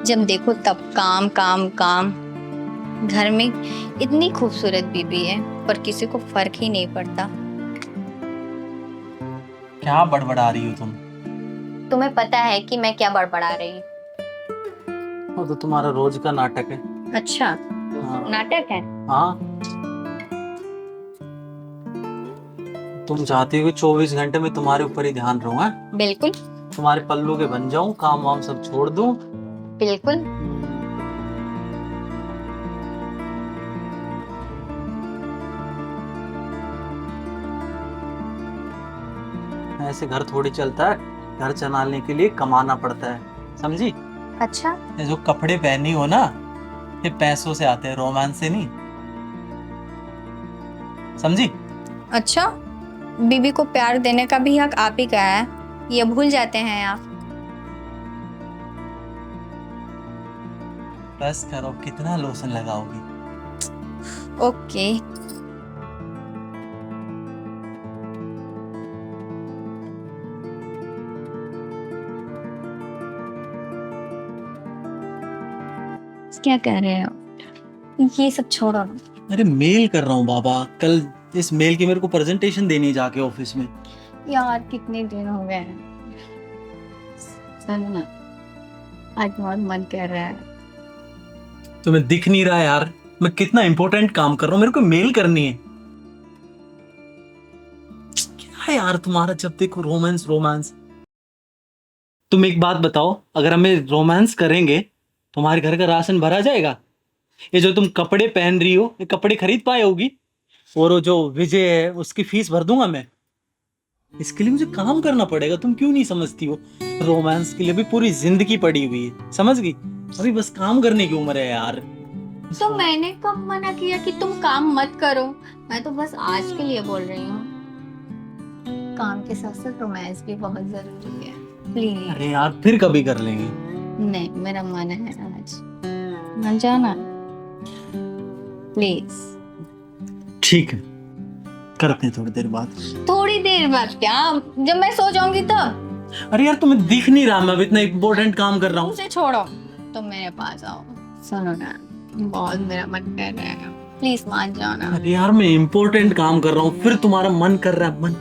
जब देखो तब काम काम काम। घर में इतनी खूबसूरत बीबी है पर किसी को फर्क ही नहीं पड़ता। क्या बड़बड़ा रही हो तुम? तुम्हें पता है कि मैं क्या बड़बड़ा रही हूँ? वो तो तुम्हारा रोज का नाटक है। अच्छा, हाँ। नाटक है? हाँ, तुम चाहती हो कि 24 घंटे में तुम्हारे ऊपर ही ध्यान रहूं? हैं? बिल्कुल तुम्हारे पल्लू के बन जाऊं, काम वाम सब छोड़ दूं? बिल्कुल। ऐसे घर थोड़ी चलता है। घर चलाने के लिए कमाना पड़ता है, समझी? अच्छा, ये जो कपड़े पहनी हो ना, ये पैसों से आते हैं, रोमांस से नहीं, समझी? अच्छा, बीबी को प्यार देने का भी हक आप ही का है, ये भूल जाते हैं आप। बस करो, कितना लोशन लगाओगी? ओके। क्या कह रहे हो? ये सब छोड़ो ना। अरे मेल कर रहा हूँ बाबा, कल इस मेल की मेरे को प्रेजेंटेशन देनी है जाके ऑफिस में। यार कितने दिन हो गए हैं। चलो ना, आज बहुत मन कर रहा है। तुम्हें दिख नहीं रहा यार, मैं कितना इंपॉर्टेंट काम कर रहा हूँ, मेरे को मेल करनी है। क्या है यार तुम्हारा, जब देखो रोमांस रोमांस। तुम एक बात बताओ, अगर हमें रोमांस करेंगे तो हमारे घर का राशन भरा जाएगा? ये जो तुम कपड़े पहन रही हो, ये कपड़े खरीद पाए होगी? और वो जो विजय है उसकी फीस भर दूंगा मैं। इसके लिए मुझे काम करना पड़ेगा, तुम क्यों नहीं समझती हो? रोमांस के लिए भी पूरी जिंदगी पड़ी हुई है, समझ गई? अभी बस काम करने की उम्र है यार। तो मैंने कब मना किया कि तुम काम मत करो? मैं तो बस आज के लिए बोल रही हूँ। काम के साथ साथ रोमांस भी बहुत जरूरी है, प्लीज। अरे यार फिर कभी कर लेंगे। नहीं, मेरा मन है आज, मान जाना प्लीज। ठीक है, करते हैं थोड़ी देर बाद। थोड़ी देर बाद क्या, जब मैं सो जाऊंगी तब। अरे यार तुम्हें दिख नहीं रहा मैं इतना इम्पोर्टेंट काम कर रहा हूँ? उसे छोड़ो, तुम मेरे पास आओ। सुनो ना, बहुत मेरा मन कर रहा है, प्लीज मान जाओ ना। अरे यार मैं इम्पोर्टेंट काम कर रहा हूँ, फिर तुम्हारा मन कर रहा है? मन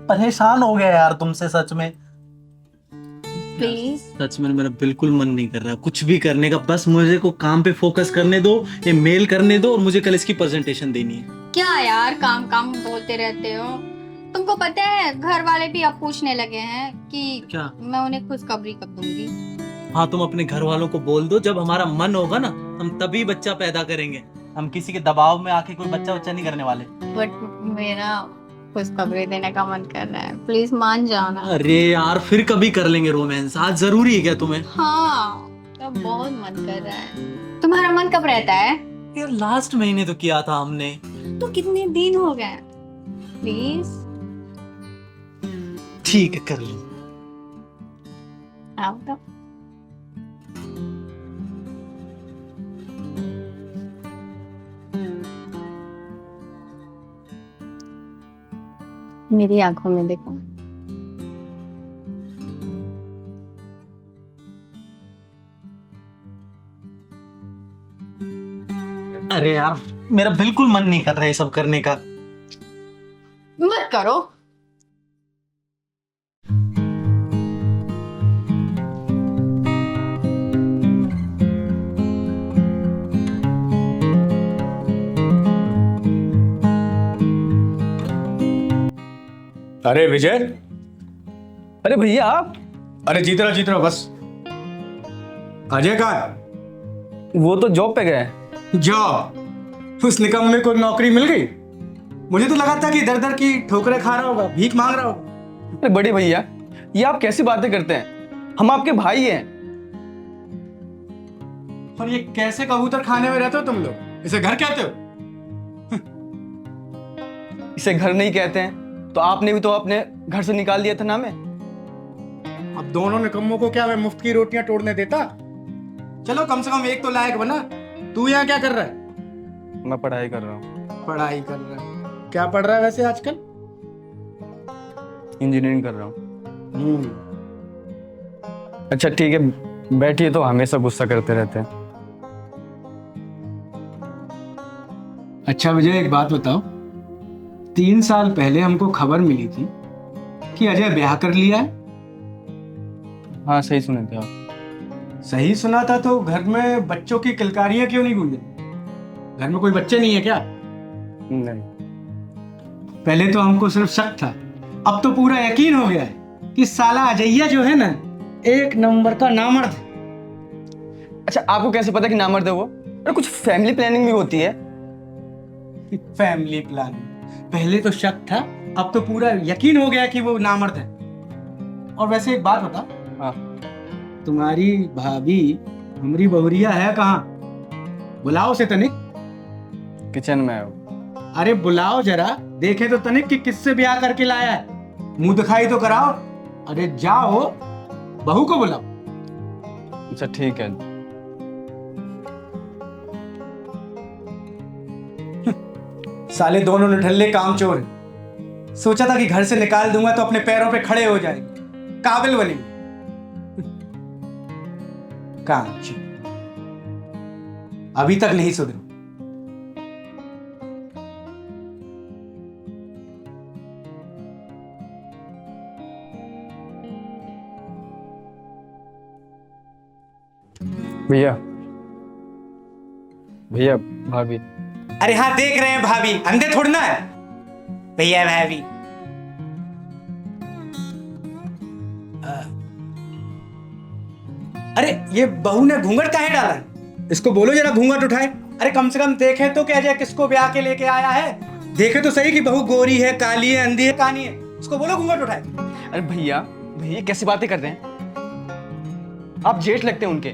परेशान हो गया यार तुमसे, सच में। प्लीज। सच में मेरा बिल्कुल मन नहीं कर रहा कुछ भी करने का, बस मुझे को काम पे फोकस करने दो, ये मेल करने दो, और मुझे कल इसकी प्रेजेंटेशन देनी है। क्या यार काम काम बोलते रहते हो? तुमको पता है घर वाले भी अब पूछने लगे हैं कि क्या? मैं उन्हें खुशखबरी कब दूंगी। हाँ, तुम अपने घर वालों को बोल दो, जब हमारा मन होगा ना हम तभी बच्चा पैदा करेंगे। हम किसी के दबाव में आके कोई बच्चा नहीं करने वाले। बट मेरा खुशखबरी देने का मन कर रहा है, प्लीज मान जाओ ना। अरे यार फिर कभी कर लेंगे रोमांस, आज जरूरी है क्या तुम्हें? हाँ, तो बहुत मन कर रहा है। तुम्हारा मन कब रहता है? यार लास्ट महीने तो किया था हमने। तो कितने दिन हो गए? प्लीज ठीक है, कर लो। आओ तो। मेरी आंखों में देखो। अरे यार मेरा बिल्कुल मन नहीं कर रहा है ये सब करने का। मत करो। अरे विजय, अरे भैया आप। अरे जीत रहा बस। अजय कहाँ है? वो तो जॉब पे गए। जॉब? उस निकम्मे को नौकरी मिल गई? मुझे तो लगा था कि दर दर की ठोकरें खा रहा होगा, भीख मांग रहा होगा। अरे बड़े भैया, ये आप कैसी बातें करते हैं? हम आपके भाई हैं। और ये कैसे कबूतर खाने में रहते हो तुम लोग? इसे घर कहते हो? इसे घर नहीं कहते हैं तो आपने भी तो अपने घर से निकाल दिया था ना हमें। अब दोनों निकम्मों को क्या मैं मुफ्त की रोटियां तोड़ने देता? चलो कम से कम एक तो लायक बना। तू यहाँ क्या कर रहा है? मैं पढ़ाई कर रहा हूँ। पढ़ाई कर रहा है? क्या पढ़ रहा है वैसे आजकल? इंजीनियरिंग कर रहा हूँ। अच्छा ठीक है, बैठिए। तो हमेशा गुस्सा करते रहते हैं। अच्छा मुझे एक बात बताओ, 3 साल पहले हमको खबर मिली थी कि अजय ब्याह कर लिया है। हाँ सही सुने थे आप। सही सुना था तो घर में बच्चों की किलकारियां क्यों नहीं गूंजी? घर में कोई बच्चे नहीं है क्या? नहीं। पहले तो हमको सिर्फ शक था, अब तो पूरा यकीन हो गया है कि साला अजैया जो है ना, एक नंबर का नामर्द है। अच्छा आपको कैसे पता कि नामर्द है वो? अरे कुछ फैमिली प्लानिंग भी होती है। Family planning? पहले तो शक था, अब तो पूरा यकीन हो गया कि वो नामर्द है। और वैसे एक बात बता, हाँ। तुम्हारी भाभी हमारी बहुरिया है कहाँ? बुलाओ से तनिक। किचन में है वो। अरे बुलाओ जरा, देखे तो तनिक कि किससे ब्याह करके लाया है। मुंह दिखाई तो कराओ। अरे जाओ, बहू को बुलाओ। अच्छा ठीक है। साले दोनों निठल्ले कामचोर हैं। सोचा था कि घर से निकाल दूंगा तो अपने पैरों पे खड़े हो जाएंगे, काबिल बनेंगे। कामचोर अभी तक नहीं सुधरे। भैया भैया भाभी। अरे हाँ देख रहे हैं भाभी, अंधे थोड़ी ना है। भैया भाभी। अरे ये बहू ने घूंघट काहे डाला है? इसको बोलो जरा घूंघट उठाए। अरे कम से कम देखे तो क्या अजय किसको ब्याह के लेके आया है। देखे तो सही कि बहू गोरी है, काली है, अंधी है, कानी है। उसको बोलो घूंघट उठाए। अरे भैया भैया कैसी बातें करते हैं आप? जेठ लगते हैं उनके,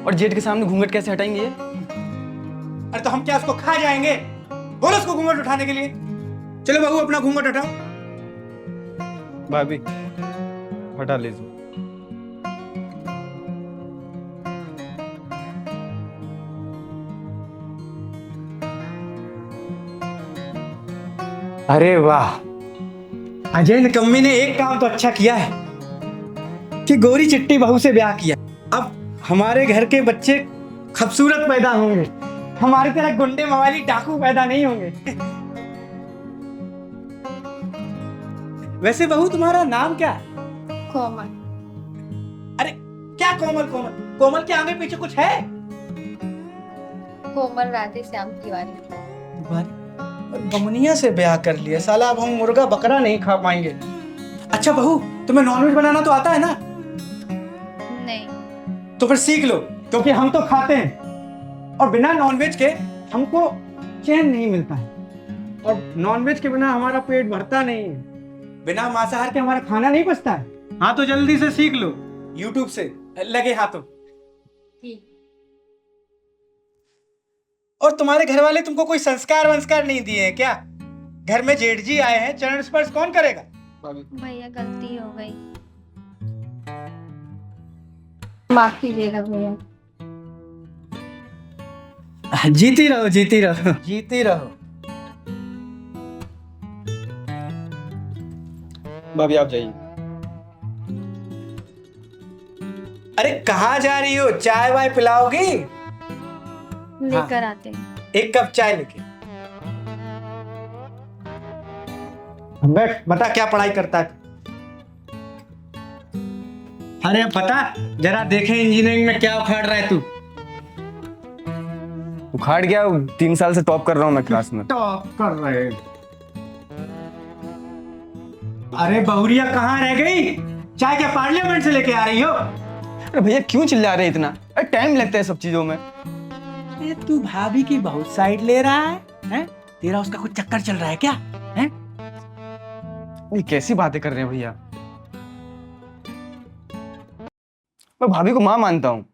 और जेठ के सामने घूंघट कैसे हटाएंगे ये? अरे तो हम क्या उसको खा जाएंगे? बोलो उसको घूंघट उठाने के लिए। चलो बहू अपना घूंघट उठाओ। भाभी हटा लीजिए। अरे वाह, अजय निकम्मी ने एक काम तो अच्छा किया है कि गोरी चिट्टी बहू से ब्याह किया। अब हमारे घर के बच्चे खूबसूरत पैदा होंगे, हमारी तरह गुंडे मवाली डाकू पैदा नहीं होंगे। वैसे बहू तुम्हारा नाम क्या है? कोमल। अरे क्या कोमल कोमल? कोमल के आगे पीछे कुछ है? कोमल राधे श्याम तिवारी। बमुनिया से ब्याह कर लिया साला, अब हम मुर्गा बकरा नहीं खा पाएंगे। अच्छा बहू, तुम्हें नॉनवेज बनाना तो आता है ना? नहीं। तो फिर सीख लो, क्योंकि हम तो खाते हैं और बिना नॉनवेज के हमको चैन नहीं मिलता है, और नॉनवेज के बिना हमारा पेट भरता नहीं है। बिना मांसाहार के हमारा खाना नहीं पचता है। हाँ तो जल्दी से सीख लो, यूट्यूब से लगे हाथों। और तुम्हारे घर वाले तुमको कोई संस्कार वंस्कार नहीं दिए हैं क्या? घर में जेठ जी आए हैं, चरण स्पर्श कौन करेगा? भैया गलती हो गई, माफ कीजिएगा भैया। जीती रहो जीती रहो जीती रहो। भाभी आप जाइए। अरे कहाँ जा रही हो? चाय वाय पिलाओगी? लेकर आते हैं। एक कप चाय लेके बैठ। बता क्या पढ़ाई करता है? अरे बता जरा, देखें इंजीनियरिंग में क्या उखाड़ रहा है तू। उखाड़ गया, 3 साल से टॉप कर रहा हूँ मैं क्लास में। टॉप कर रहे? अरे बहुरिया कहाँ रह गई? चाय क्या पार्लियामेंट से लेके आ रही हो? अरे भैया क्यों चिल्ला रहे हैं इतना? अरे टाइम लगता है सब चीजों में। ये तू भाभी की बहुत साइड ले रहा है, हैं? तेरा उसका कुछ चक्कर चल रहा है क्या? हैं? ये कैसी बातें कर रहे हैं भैया? मैं भाभी को माँ मानता हूँ।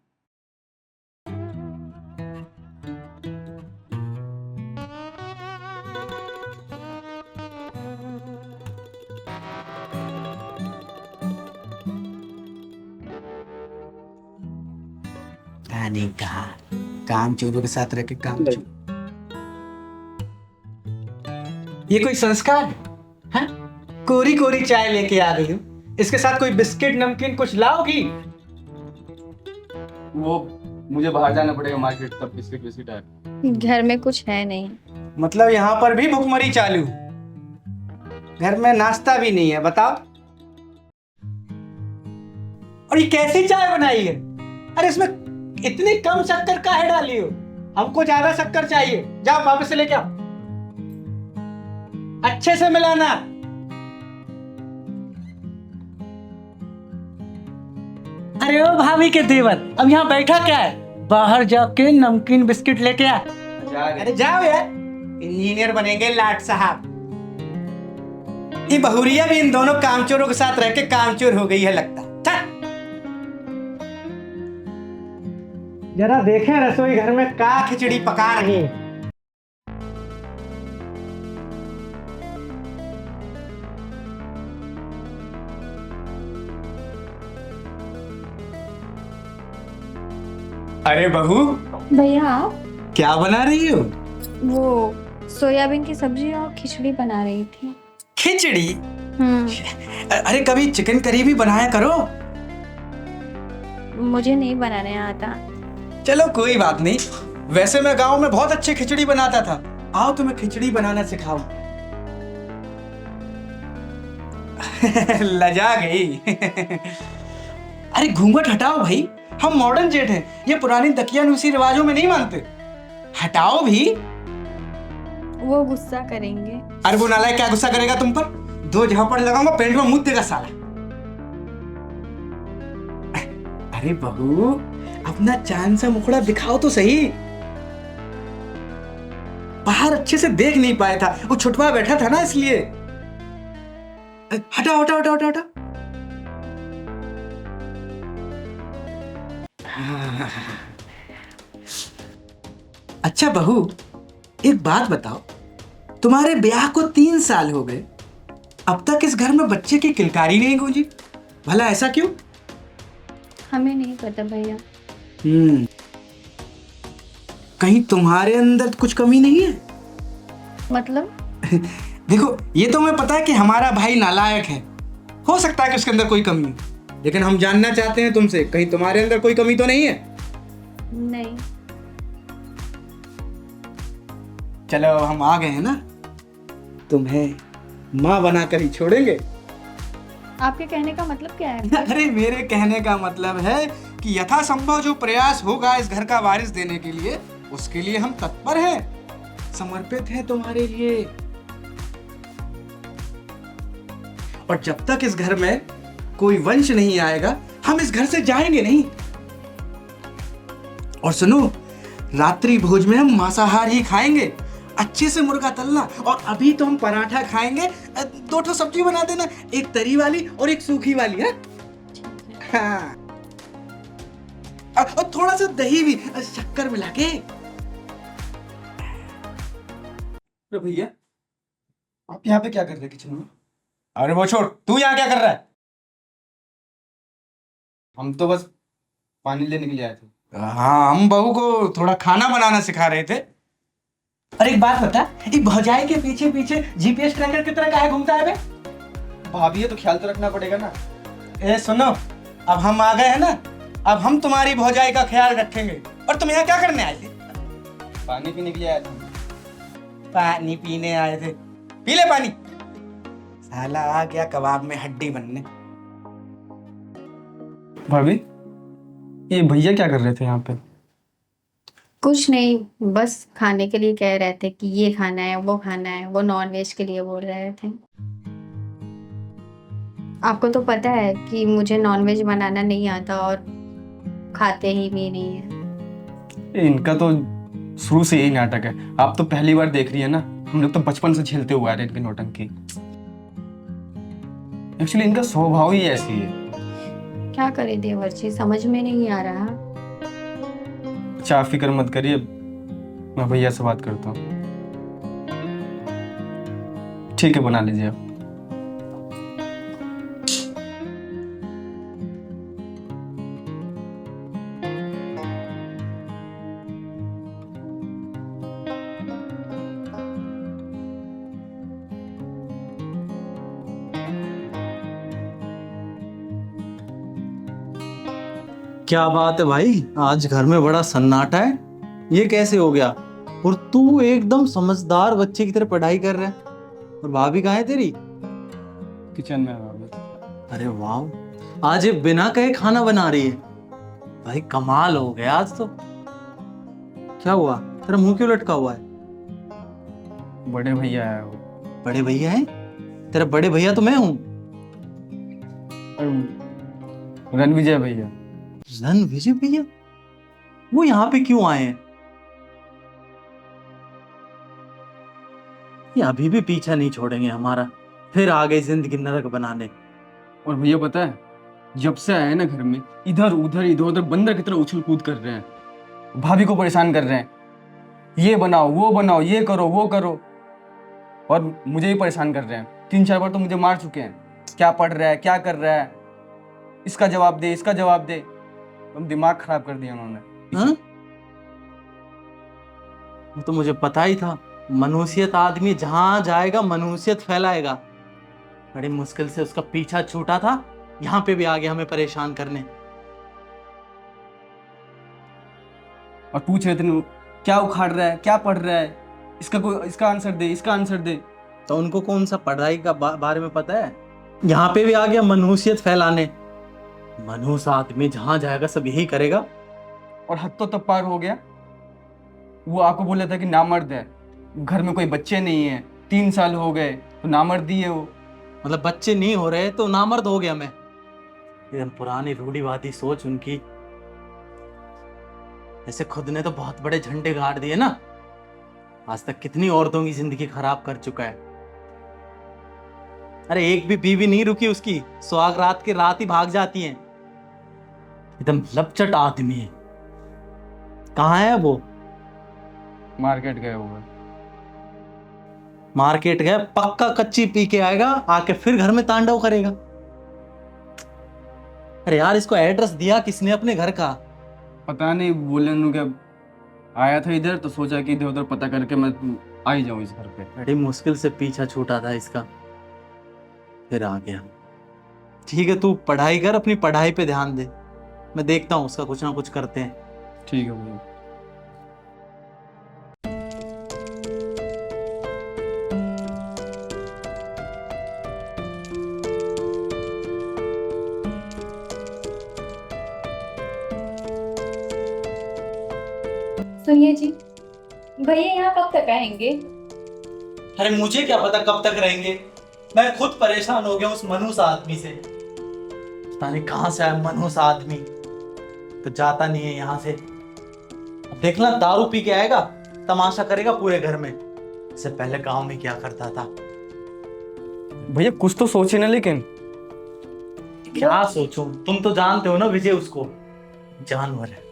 क्या नहीं कहा, काम चोरों के साथ रह के काम चोर। ये कोई संस्कार है? कोरी कोरी चाय लेके आ गई हूँ, इसके साथ कोई बिस्किट नमकीन कुछ लाओगी? वो मुझे बाहर जाना पड़ेगा मार्केट, तब बिस्किट बिस्किट आए। घर में कुछ है नहीं। मतलब यहाँ पर भी भुखमरी चालू, घर में नाश्ता भी नहीं है, बताओ। और ये कैसी चाय बनाई है? अरे इसमें इतनी कम शक्कर काहे डाली हो? हमको ज्यादा शक्कर चाहिए, जाओ वापस से लेके आओ, अच्छे से मिलाना। अरे ओ भाभी के देवर, अब यहाँ बैठा क्या है? बाहर जाके नमकीन बिस्किट लेके आ। अरे जाओ यार, इंजीनियर बनेंगे लाट साहब। ये बहुरिया भी इन दोनों कामचोरों के साथ रह के कामचोर हो गई है लगता। जरा देखें रसोई घर में का खिचड़ी पका रही है। अरे बहू, भैया आप? क्या बना रही हो? वो सोयाबीन की सब्जी और खिचड़ी बना रही थी। खिचड़ी? अरे कभी चिकन करी भी बनाया करो। मुझे नहीं बनाने आता। चलो कोई बात नहीं, वैसे मैं गांव में बहुत अच्छी खिचड़ी बनाता था, आओ तुम्हें खिचड़ी बनाना सिखाऊं। लजा गई। अरे घूंघट हटाओ भाई, हम मॉडर्न जेठ हैं, ये पुरानी दकियानूसी रिवाजों में नहीं मानते। हटाओ भी। वो गुस्सा करेंगे। अरे वो नालायक क्या गुस्सा करेगा तुम पर? दो झापड़ लगाऊंगा, पेंट में मुंह देगा साला। अरे बहू, अपना चांद सा मुखड़ा दिखाओ तो सही। बाहर अच्छे से देख नहीं पाया था, वो छुटवा बैठा था ना, इसलिए। हटाओ हटाओ हटाओ हटाओ। अच्छा बहू, एक बात बताओ, तुम्हारे ब्याह को 3 साल हो गए, अब तक इस घर में बच्चे की किलकारी नहीं गूंजी, भला ऐसा क्यों? हमें नहीं पता भैया। कहीं तुम्हारे अंदर कुछ कमी नहीं है? मतलब? देखो, ये तो हमें पता है कि हमारा भाई नालायक है, हो सकता है कि उसके अंदर कोई कमी हो, लेकिन हम जानना चाहते हैं तुमसे, कहीं तुम्हारे अंदर कोई कमी तो नहीं है? नहीं। चलो हम आ गए हैं ना, तुम्हें माँ बनाकर ही छोड़ेंगे। आपके कहने का मतलब क्या है? अरे मेरे कहने का मतलब है कि यथासंभव जो प्रयास होगा इस घर का वारिस देने के लिए, उसके लिए हम तत्पर हैं, समर्पित हैं तुम्हारे लिए। और जब तक इस घर में कोई वंश नहीं आएगा, हम इस घर से जाएंगे नहीं। और सुनो, रात्रि भोज में हम मांसाहार ही खाएंगे, अच्छे से मुर्गा तलना, और अभी तो हम पराठा खाएंगे, 2 ठो सब्जी बना देना, एक तरी वाली और एक सूखी वाली है। हाँ। और थोड़ा सा दही भी, शक्कर मिला के। भैया, आप यहाँ पे क्या कर रहे हैं किचन में? अरे वो छोड़, तू यहाँ क्या कर रहा है? हम तो बस पानी लेने के लिए आए थे। हाँ, हम बहू को थोड़ा खाना बनाना सिखा रहे थे। अरे एक बात बता, ये भौजाई के पीछे पीछे जीपीएस ट्रैकर की तरह काहे घूमता है बे? भाभी है तो ख्याल तो रखना पड़ेगा ना। ए सुनो, अब हम आ गए हैं ना, अब हम तुम्हारी भौजाई का ख्याल रखेंगे। और तुम यहाँ क्या करने आए थे? पानी पीने के लिए आया था। पानी पीने आए थे? पी ले पानी। साला आ गया कबाब में हड्डी बनने। भाभी, ये भैया क्या कर रहे थे यहाँ पे? कुछ नहीं, बस खाने के लिए कह रहे थे कि ये खाना है, वो खाना है। वो नॉनवेज के लिए बोल रहे थे। आपको तो पता है कि मुझे नॉनवेज बनाना नहीं आता और खाते ही भी नहीं है। इनका तो शुरू से यही नाटक है। आप तो पहली बार देख रही है ना, हम लोग तो बचपन से झेलते हुए आ रहे हैं इनकी नौटंकी। एक्चुअली इनका स्वभाव ही ऐसी है। क्या करे देवर जी, समझ में नहीं आ रहा। अच्छा, आप फिक्र मत करिए, मैं भैया से बात करता हूँ। ठीक है, बना लीजिए आप। क्या बात है भाई, आज घर में बड़ा सन्नाटा है। ये कैसे हो गया? और तू एकदम समझदार बच्चे की तरह पढ़ाई कर रहा है। और भाभी कहाँ है तेरी? किचन में है भाभी। अरे वाह, आज ये बिना कहे खाना बना रही है। भाई कमाल हो गया आज तो। क्या हुआ, तेरा मुंह क्यों लटका हुआ है? बड़े भैया है वो। बड़े भैया हैं? तेरा बड़े भैया तो मैं हूँ। रणविजय भैया। रणविजय भैया? वो यहाँ पे क्यों आए हैं? ये अभी भी पीछा नहीं छोड़ेंगे हमारा, फिर आगे जिंदगी नरक बनाने। और भैया पता है, जब से आए ना घर में, इधर उधर बंदर की तरह उछल कूद कर रहे हैं। भाभी को परेशान कर रहे हैं, ये बनाओ वो बनाओ, ये करो वो करो। और मुझे भी परेशान कर रहे हैं। 3-4 बार तो मुझे मार चुके हैं। क्या पढ़ रहा है, क्या कर रहा है, इसका जवाब दे, इसका जवाब दे। तुम दिमाग खराब कर दिया उन्होंने। हाँ? वो तो मुझे पता ही था। मनुष्यत आदमी जहां जाएगा मनुष्यत फैलाएगा। बड़ी मुश्किल से उसका पीछा छूटा था, यहाँ पे भी आ गया हमें परेशान करने। और पूछ रहे थे क्या उखाड़ रहा है, क्या पढ़ रहा है, इसका आंसर दे, इसका आंसर दे। तो उनको कौन सा पढ़ाई का बारे में पता है? यहाँ पे भी आ गया मनुष्यत फैलाने। मनुष्य आदमी जहां जाएगा सब यही करेगा। और हद तो तब पार हो गया। वो आपको बोला था कि नामर्द है, घर में कोई बच्चे नहीं है, 3 साल हो गए, तो नामर्दी है वो। मतलब बच्चे नहीं हो रहे तो नामर्द हो गया मैं? एकदम पुरानी रूढ़िवादी सोच उनकी। ऐसे खुद ने तो बहुत बड़े झंडे गाड़ दिए ना। आज तक कितनी औरतों की जिंदगी खराब कर चुका है। अरे एक भी बीवी नहीं रुकी उसकी, सुहाग रात की रात ही भाग जाती हैं। एकदम लपचट आदमी है। कहाँ है वो? मार्केट गए हुए। मार्केट गया, पक्का कच्ची पी के आएगा, आके फिर घर में तांडव करेगा। अरे यार, इसको एड्रेस दिया किसने अपने घर का? पता नहीं, बोले उन्होंने क्या, आया था इधर तो सोचा कि इधर उधर पता करके मैं आ ही जाऊं इस घर पे। बड़ी मुश्किल से पीछा छूटा था इसका, फिर आ गया। ठीक है, तू पढ़ाई कर, अपनी पढ़ाई पे ध्यान दे। मैं देखता हूँ उसका कुछ ना कुछ करते हैं। ठीक है भैया। सुनिए जी, भैया यहाँ कब तक आएंगे? अरे मुझे क्या पता कब तक रहेंगे। मैं खुद परेशान हो गया उस मनुष्य आदमी से। पता नहीं कहां से आया मनुष्य आदमी, तो जाता नहीं है यहाँ से। अब देखना, दारू पी के आएगा, तमाशा करेगा पूरे घर में। इससे पहले गांव में क्या करता था। भैया कुछ तो सोचे ना, लेकिन क्या सोचूं? तुम तो जानते हो ना विजय, उसको जानवर है।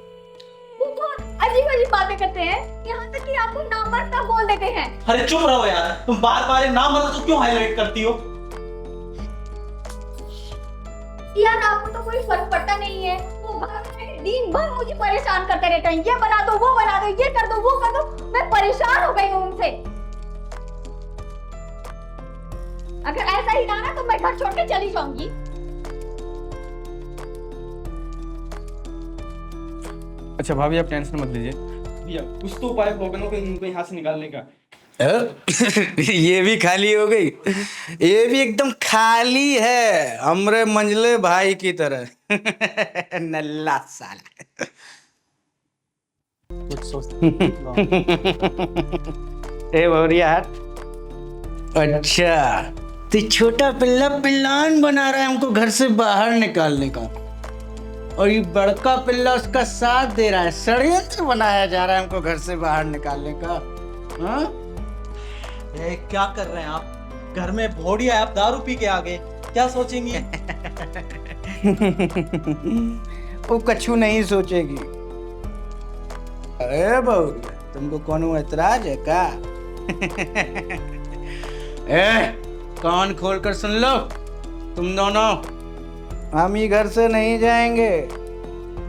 वो तो अजीब अजीब बातें करते हैं, यहाँ तक कि आपको नामर्द तक बोल देते हैं। अरे चुप रहो यार, तुम बार बार नाम मतलब तो क्यों हाईलाइट करती हो? यार आपको तो कोई फर्क पड़ता नहीं है। वो घर में दिन भर मुझे परेशान करते रहते हैं, ये बना दो, वो बना दो, ये कर दो, वो कर दो। मैं परेशान हो गई हूँ उनसे। अगर ऐसा ही रहा ना तो मैं घर छोड़ के चली जाऊंगी। अच्छा भाभी आप टेंशन मत लीजिए। भैया कुछ तो उपाय होगा ना उनको यहाँ से निकालने का। ये भी खाली हो गई, ये भी एकदम खाली है, हमरे मंझले भाई की तरह। नल्ला साला। कुछ सोच। ए भौरिया, अच्छा तो छोटा पिल्ला पिल्लान बना रहा है हमको घर से बाहर निकालने का, और ये बड़का पिल्ला उसका साथ दे रहा है। षड्यंत्र बनाया जा रहा है हमको घर से बाहर निकालने का। हाँ? क्या कर रहे हैं आप? घर में भोड़िया है, आप दारू पी के आ गए, क्या सोचेंगी? वो कछु नहीं सोचेगी। अरे भौरिया, तुमको कौन ऐतराज है का? ए, कान खोल कर सुन लो तुम दोनों। हम ही घर से नहीं जाएंगे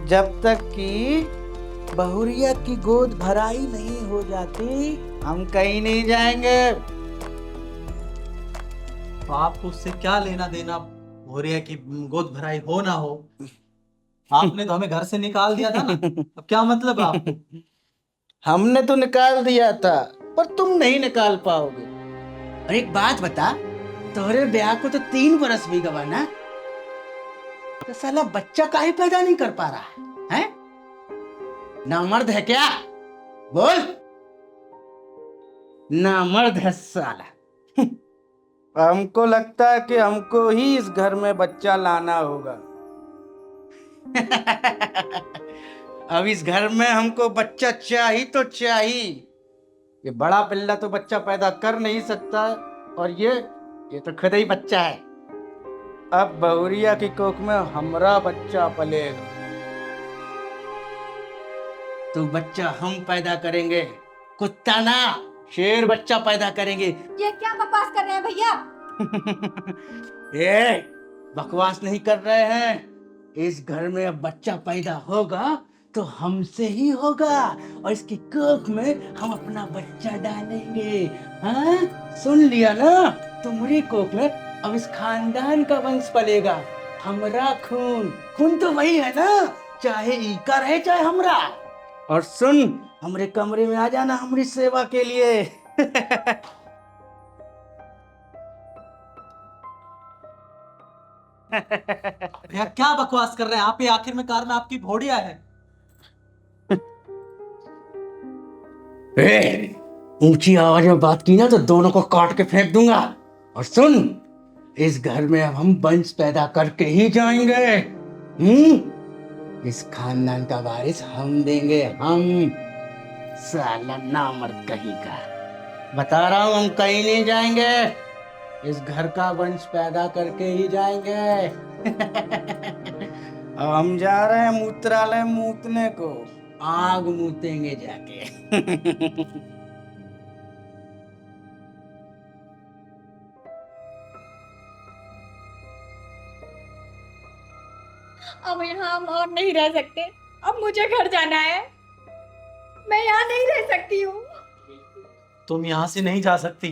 जब तक कि बहुरिया की गोद भराई नहीं हो जाती। हम कहीं नहीं जाएंगे। तो आपको उससे क्या लेना देना, भोरिया की गोद भराई हो ना हो? आपने तो हमें घर से निकाल दिया था ना, अब क्या मतलब है आपको? हमने तो निकाल दिया था, पर तुम नहीं निकाल पाओगे। और एक बात बता, तोहरे ब्याह को तो 3 बरस भी गवा ना, तो साला बच्चा काहे पैदा नहीं कर पा रहा है? नामर्द है क्या? बोल। नामर्द है साला। हमको लगता है कि हमको ही इस घर में बच्चा लाना होगा। अब इस घर में हमको बच्चा चाहिए तो चाहिए। ये बड़ा पिल्ला तो बच्चा पैदा कर नहीं सकता, और ये तो खुद ही बच्चा है। अब बहुरिया की कोख में हमरा बच्चा पलेगा। तो बच्चा हम पैदा करेंगे, कुत्ता ना, शेर बच्चा पैदा करेंगे। ये क्या बकवास कर रहे हैं भैया? ये बकवास नहीं कर रहे हैं। इस घर में अब बच्चा पैदा होगा तो हमसे ही होगा, और इसकी कोख में हम अपना बच्चा डालेंगे। हाँ, सुन लिया ना? तुम्हारी कोख में अब इस खानदान का वंश पलेगा। हमरा खून, खून तो वही है ना, चाहे इका रहे चाहे हमरा। और सुन, हमरे कमरे में आ जाना हमारी सेवा के लिए। भैया क्या बकवास कर रहे हैं आप? ये आखिर में कार में आपकी घोड़िया है। ऊंची आवाज में बात की ना तो दोनों को काट के फेंक दूंगा। और सुन, इस घर में अब हम वंश पैदा करके ही जाएंगे। इस खानदान का वारिस हम देंगे, हम। साला नामर्द कहीं का। बता रहा हूं, हम कहीं नहीं जाएंगे, इस घर का वंश पैदा करके ही जाएंगे। अब हम जा रहे हैं मूत्रालय मूतने को, आग मूतेंगे जाके। अब यहाँ हम और नहीं रह सकते, अब मुझे घर जाना है। मैं यहाँ नहीं रह सकती हूँ। तुम यहाँ से नहीं जा सकती।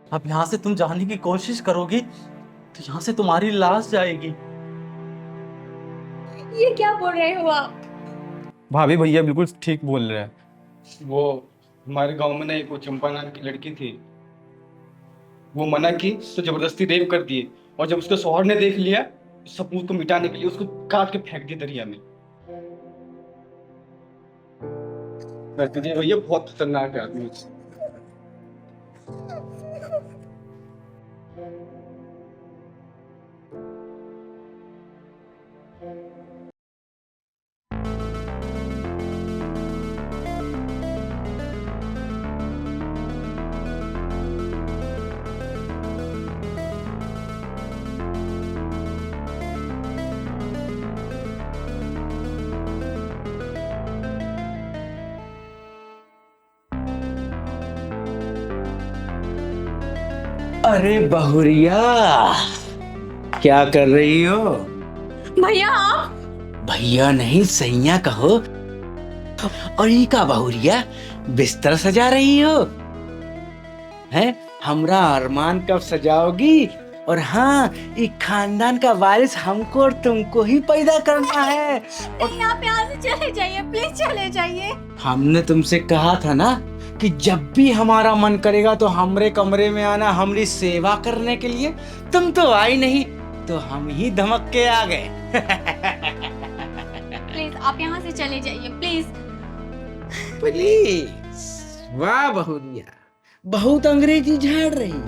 अब यहाँ से तुम जाने की कोशिश करोगी तो यहाँ से तुम्हारी लाश जाएगी। ये क्या बोल रहे हो आप? भाभी भैया बिल्कुल ठीक बोल रहे हैं। वो हमारे गांव में ना एक वो चंपा नाम की लड़की थी, वो मना की तो जबरदस्ती रेप कर दिए, और जब उसके शौहर ने देख लिया, सबूत को मिटाने के लिए उसको काट के फेंक दिया दरिया में। भैया बहुत खतरनाक है आदमी। अरे बहुरिया, क्या कर रही हो? भैया आप? भैया नहीं, सैया कहो। और ये का बहुरिया, बिस्तर सजा रही हो? हैं? हमरा अरमान कब सजाओगी? और हाँ, एक खानदान का वारिस हमको और तुमको ही पैदा करना है। नहीं, आप यहाँ से चले जाइए, प्लीज चले जाइए। हमने तुमसे कहा था ना कि जब भी हमारा मन करेगा तो हमरे कमरे में आना, हमारी सेवा करने के लिए। तुम तो आई नहीं, तो हम ही धमक के आ गए। प्लीज आप यहाँ से चले जाइए, प्लीज। प्लीज। वाह बहुरिया, बहुत अंग्रेजी झाड़ रही।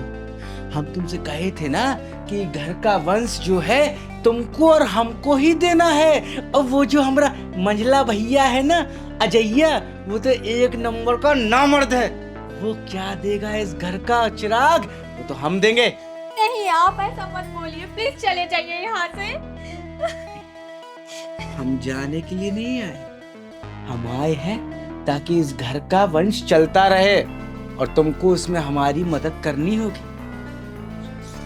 हम तुमसे कहे थे ना कि घर का वंश जो है तुमको और हमको ही देना है। और वो जो हमारा मंझला भैया है ना, अजैया, वो तो एक नंबर का नामर्द है। वो क्या देगा इस घर का चिराग, वो तो हम देंगे। नहीं, आप ऐसा मत बोलिए, प्लीज चले जाइए यहाँ से। हम जाने के लिए नहीं आए, हम आए हैं ताकि इस घर का वंश चलता रहे, और तुमको उसमें हमारी मदद करनी होगी।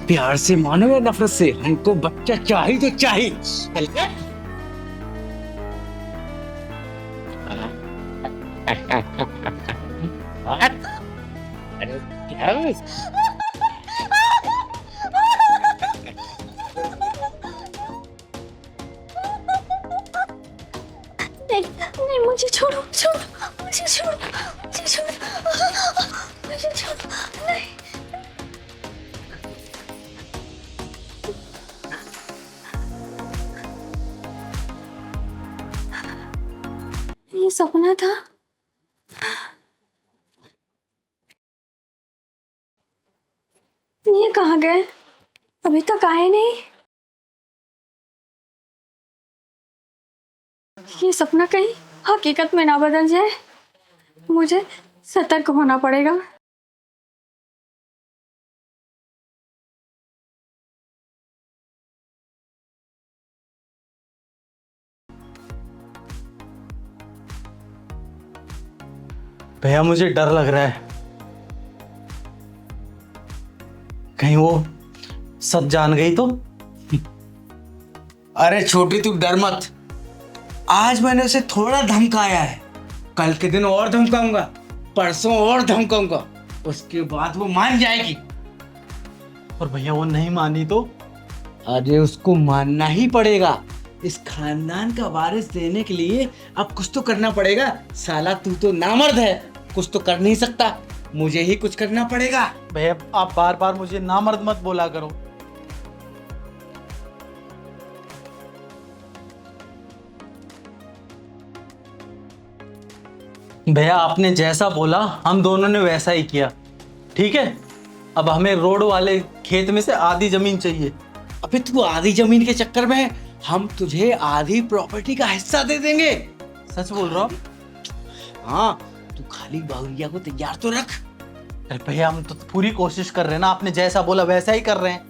प्यार से मानो या नफरत से, हमको बच्चा चाहिए तो चाहिए। अरे क्या नहीं नहीं, मुझे छोड़ो छोड़ो, मुझे छोड़ो, मुझे छोड़ो, मुझे छोड़ो, नहीं। ये सपना था। ये कहाँ गए? अभी तक आए नहीं। ये सपना कहीं हकीकत में ना बदल जाए। मुझे सतर्क होना पड़ेगा। भैया मुझे डर लग रहा है, कहीं वो सच जान गई तो। अरे छोटी तू डर मत, आज मैंने उसे थोड़ा धमकाया है, कल के दिन और धमकाऊंगा, परसों और धमकाऊंगा, उसके बाद वो मान जाएगी। और भैया वो नहीं मानी तो? अरे उसको मानना ही पड़ेगा। इस खानदान का वारिस देने के लिए अब कुछ तो करना पड़ेगा। साला तू तो नामर्द है, कुछ तो कर नहीं सकता, मुझे ही कुछ करना पड़ेगा। भैया आप बार बार मुझे नामर्द मत बोला करो। भैया आपने जैसा बोला हम दोनों ने वैसा ही किया, ठीक है? अब हमें रोड वाले खेत में से आधी जमीन चाहिए। अबे तू आधी जमीन के चक्कर में हम तुझे आधी प्रॉपर्टी का हिस्सा दे देंगे। सच बोल रहा हूँ? हाँ, तू खाली बहुरिया को तैयार तो रख। अरे भैया हम तो पूरी कोशिश कर रहे हैं ना, आपने जैसा बोला वैसा ही कर रहे हैं।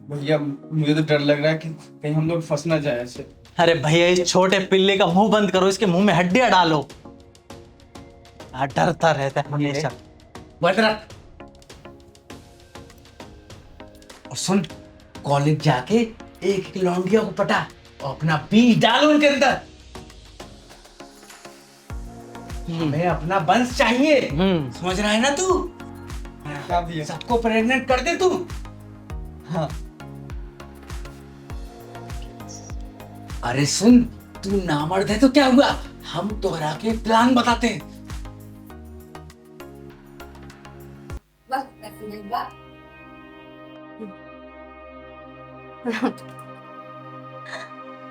भैया मुझे तो डर लग रहा है कि कहीं हम लोग फंस ना जाए ऐसे। अरे भैया इस छोटे पिल्ले का मुंह बंद करो, इसके मुंह में हड्डियां डालो। डरता रहता है हमेशा। बंद रख। और सुन, कॉलेज जाके एक एक लौंडिया को पटा और अपना बीज डालो उनके अंदर। हमें अपना वंश चाहिए, समझ रहा है ना तू? सबको प्रेग्नेंट कर दे तू। हाँ। अरे सुन, तू नामर्द है तो क्या हुआ, हम तोहरा के प्लान बताते हैं।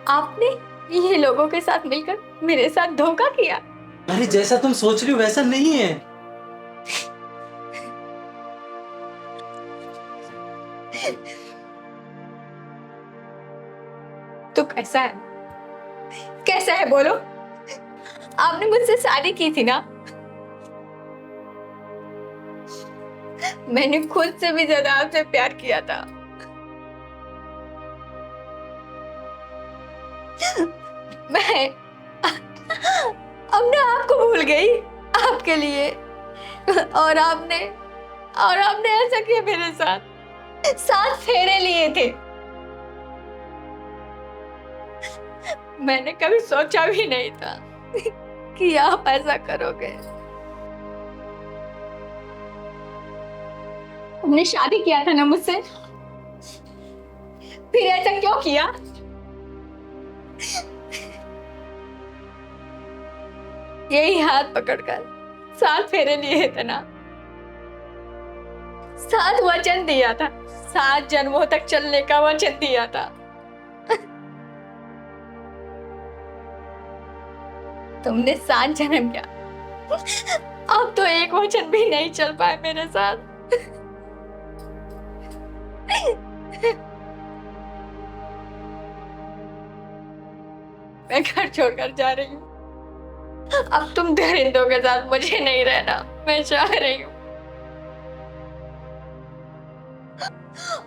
आपने ये लोगों के साथ मिलकर मेरे साथ धोखा किया। अरे जैसा तुम सोच रही हो वैसा नहीं है। तो कैसा है? कैसा है बोलो? आपने मुझसे शादी की थी ना? मैंने खुद से भी ज्यादा आपसे प्यार किया था। मैं अपने आप को भूल गई आपके लिए, और आपने ऐसा किया मेरे साथ। 7 फेरे लिए थे। मैंने कभी सोचा भी नहीं था कि आप ऐसा करोगे। तुमने शादी किया था ना मुझसे, फिर ऐसा क्यों किया? यही हाथ पकड़कर 7 फेरे लिए थे ना, 7 वचन दिया था, 7 जन्मों तक चलने का वचन दिया था। तुमने 7 जन्म किया, अब तो एक वचन भी नहीं चल पाए मेरे साथ। मैं घर छोड़कर जा रही हूँ। अब तुम दरिंदों के साथ मुझे नहीं रहना, मैं चाह रही हूँ।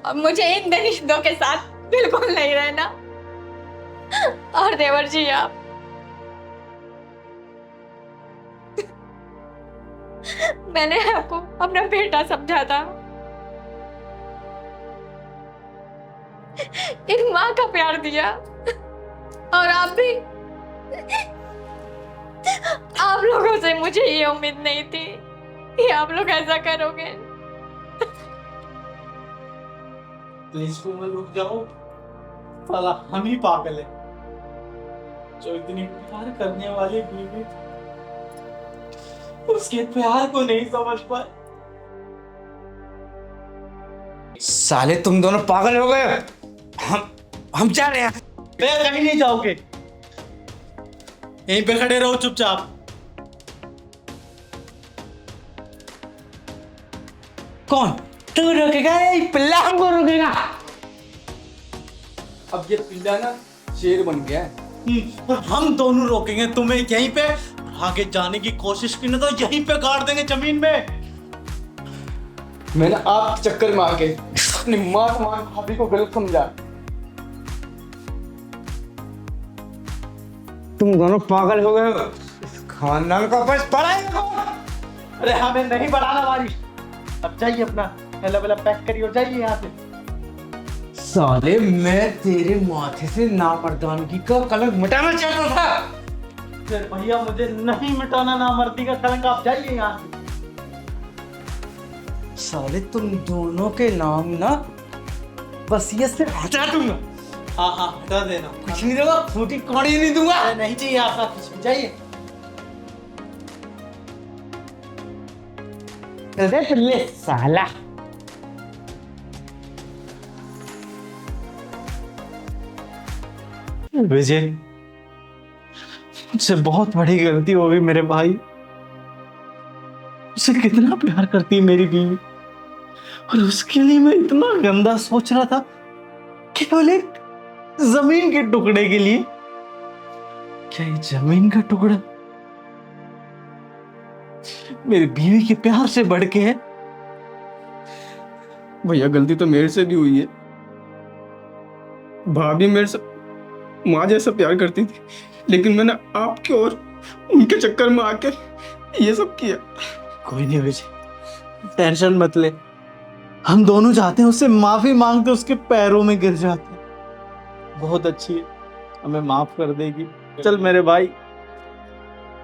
अब मुझे इन दरिंदों के साथ बिल्कुल नहीं रहना। और देवर जी आप, मैंने आपको अपना बेटा समझा था, एक माँ का प्यार दिया, और आप भी, आप लोगों से मुझे ये उम्मीद नहीं थी कि आप लोग ऐसा करोगे। प्लीज कोमल रुक जाओ, साला हम ही पागल है जो इतनी प्यार करने वाली बीवी उसके प्यार को नहीं समझ पाए। साले तुम दोनों पागल हो गए हो। हम जा रहे हैं। मैं कहीं नहीं जाओगे, यहीं पे खड़े रहो चुपचाप। कौन? तू रोकेगा या पिल्ला हमको रोकेगा? अब ये पिल्ला ना शेर बन गया है। हम दोनों रोकेंगे तुम्हें यहीं पे। आगे जाने की कोशिश की ना तो यहीं पे गाड़ देंगे जमीन में। मैंने आपके चक्कर में आके अपनी माँ भाभी को गलत समझा। तुम दोनों पागल हो गए हो। इस खानदान का बस पढ़ाएगा। अरे हमें नहीं बढ़ाना बारिश। अब जाइए अपना हेला वेला पैक करिए और जाइए यहाँ से। साले मैं तेरे माथे से नामर्दानगी का कलंक मिटाना चाहता था। फिर भैया मुझे नहीं मिटाना नामर्दी का कलंक, आप जाइए यहाँ से। साले तुम दोनों के नाम ना वसीयत से हटा दूंगा। हाँ हाँ हटा देना। कुछ नहीं दूंगा, फूटी कौड़ी नहीं दूंगा। अरे नहीं चाहिए आपका कुछ भी, जाइए। अरे पिल्ले साला। विजय, मुझसे बहुत बड़ी गलती हो गई मेरे भाई। उसे कितना प्यार करती है मेरी बीवी, और उसके लिए मैं इतना गंदा सोच रहा था केवल एक जमीन के टुकड़े के लिए। क्या ये जमीन का टुकड़ा मेरी बीवी के प्यार से बढ़ के है? भैया गलती तो मेरे से भी हुई है। भाभी मेरे से माँ जैसा प्यार करती थी, लेकिन मैंने आपके और उनके चक्कर में आके ये सब किया। कोई नहीं विजय, टेंशन मत ले। हम दोनों चाहते हैं उससे माफी मांगते उसके पैरों में गिर जाते हैं। बहुत अच्छी है, हमें माफ कर देगी। चल मेरे भाई।